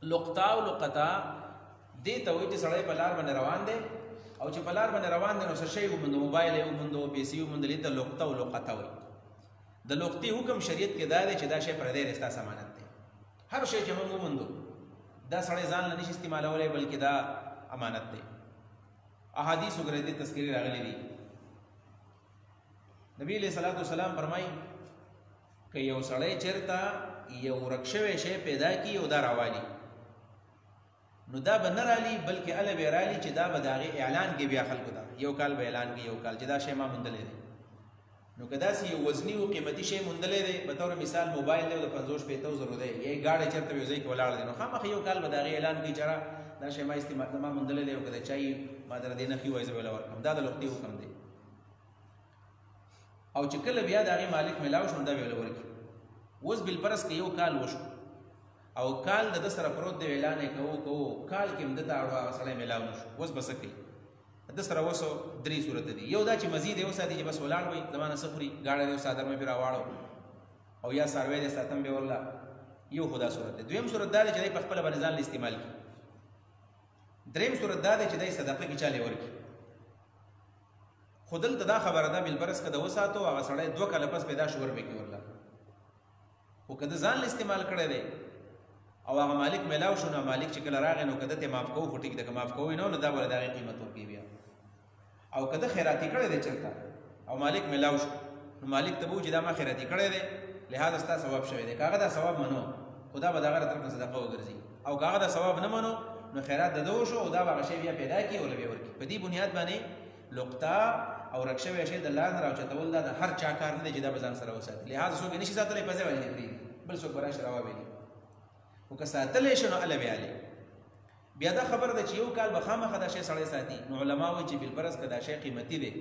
لقطه او لقطه دې ته وایي چې سړی په لار باندې روان دی او چې په لار باندې روان دی نو څه شی وموندو موبایل یې وموندو پیسې وموندلې ته لقطه او لقطه وایي د لقطې حکم شریعت کې دا دی چې دا شی پردی دی ستاسو امانت دی هر شی چې موږ وموندو دا سړی ځان نه نشي استعمالولی بلکې دا امانت دی احادیث وګورئ دې تذکرې راغلي دي نبی علیہ الصلوۃ والسلام فرمایي که یو سړی چېرته یو ورک شوی شی پیدا کړي او دا راوالي نو دا به نه رالي بلکې هله به رالي چې دا به د هغې اعلان کې بیا خلکو ته یو کال به اعلان کړي یو کال چې دا شی ما موندلی دی نو که داسې یو وزني او قیمتي شی موندلی دی په طور مثال موبایل دی او د 50-50 زرو دی یا یې ګاډی چېرته یو ځای کې ولاړ دی نو خامخا یو کال به د هغې اعلان کړي چې دا شی ما ما موندلی دی او که د چا ما در دې نښې وایي زه به یې ورکړم دا د لقطې حکم دی او چې کله بیا د هغې مالک میلاو شو نو دا به یې ورکړي اوس بالفرض که یو کال وشو او کال د ده سره پروت دی اعلان یې کوو کال کې هم ده ته اړو هغه سړی میلاو نه شو اوس به څه کوي ده سره اوس 3 صورته دي یو دا چې مزید یې وساتي چې بس ولاړ وي زما نه څه خوري ګاډی دی او څادر مې پرې راواړو او یا څاروی دی ساتم به ورله یو خو دا صورت دی دویم صورت دا دی چې دی په خپله باندې ځان استعمال کړي دریم صورت دا دی چې دی صدقه کې چاله ورکړي خو دلته دا خبره ده بالفرض که د وساتو هغه سړی 2 کاله پس پیدا شو وربه کې ورله خو که د ځان استعمال کړی دی او هغه مالک میلاو شو نو مالک چې کله راغی نو که ده ته معاف کوو خو ټیک ده که معاف کوی نو دا به د هغې قیمت ورکوي بیا او که ده خیراتي کړی دی چېرته او مالک میلاو شو نو مالک ته به وایي چې دا ما خیراتي کړی دی لهذا ستا ثواب شوی دی که هغه دا ثواب منو خو دا به د هغه له طرف نه صدقه وګرځي او که هغه دا ثواب نه منو نو خیرات د ده وشو او دا به هغه شی بیا پیدا کړي او له بیا ورکړي په دې بنیاد باندې لقطه او رک شوی شی د لار نه راوچتول دا د هر چا کار نه دی چې دا به ځان سره وساتي لهذا څوک یې نشي ساتلی په ځای باندې پرېږدي بل څوک به راشي راوبېلي خو که ساتلی شي نو هله بیا هلې بیا دا خبره ده چې یو کال به خامخا دا شی سړی ساتي نو علما وایي چې بالفرض که دا شی قیمتي دی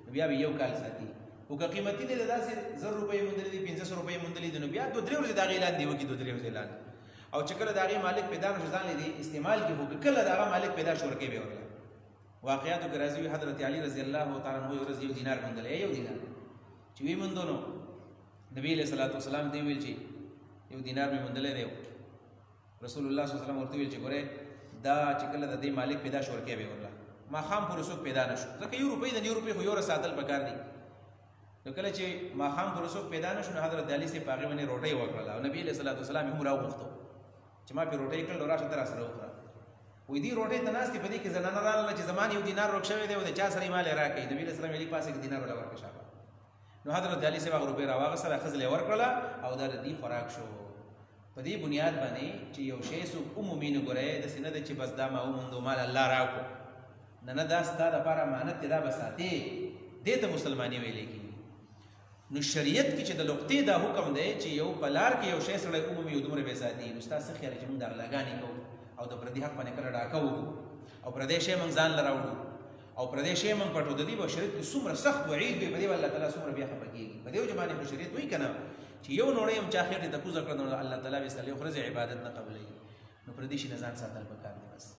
نو بیا به یو کال ساتي خو که قیمتي دی د داسې 1000 روپۍ موندلي دي 500 روپۍ موندلي دي نو بیا 2-3 ورځې د هغې لاندې وکړي 2-3 ورځې لاندې او چې کله د هغې مالک پیدا نه شو ځان یې استعمال کړي خو که کله د هغه مالک پیدا شو ورکوي به ورله واقعاتو کې راځي حضرت علي رضی الله تعالی عنه یو ورځ یو دینار موندلی یو دینار چې ویې موندو نو نبي علیه الصلاة والسلام ته یې ویل چې یو دینار مې موندلی دی رسول الله صلی الله علیه وسلم ورته ویل چې ګورې دا چې کله د دې مالک پیدا شو ورکوي به ورله ماښام پورې څوک پیدا نه شو ځکه یو روپۍ د 1 روپۍ خو یو ورځ ساتل پکار دي نو کله چې ماښام پورې څوک پیدا نه شو نو حضرت علي صاحب په هغې باندې روټۍ وکړله او نبي علیه الصلاة والسلام یې هم راوغوښتو چې ما پرې روټۍ کړل او راشه ته راسره وخوره وایي دې روټۍ ته ناست دي په دې کې زنانه راغله چې زما یو دینار روک شوی دی او د چا سره یې مال یې راکوي نبي علیه السلام یې پاسې کې دینار وله ورکړه شابه نو حضرت علي صاحب هغه روپۍ راواغېستله ښځله یې ورکړله او دا د دې خوراک شو په دې بنیاد باندې چې یو شی څوک ومومي نو ګورئ داسې نه ده چې بس دا ما وموندو مال الله راکړو نه دا ستا دپاره امانت دی دا به ساتې دې ته مسلماني ویلی کېږي نو شریعت کې چې د لقطې دا حکم دی چې یو په لار کې یو شی سړی ومومي او دومره بې ساتي نو ستا څه خیال چې موږ د غلاګانې کوو او د پردي حق باندې کله ډاکه وکړو او پردی شی موږ ځان له راوړو او پردی شی موږ پټو د دې به شریعت کې څومره سخت وعید وي په دې به الله تعالی څومره بیا خفه کېږي په دې وجه باندې خو شریعت وایي که نه چې یو نوړی هم چا خېټې ته کوزه کړه نو الله تعالی به یې الله خو عبادت نه قبلوي نو پردي شي نه ځان ساتل پکار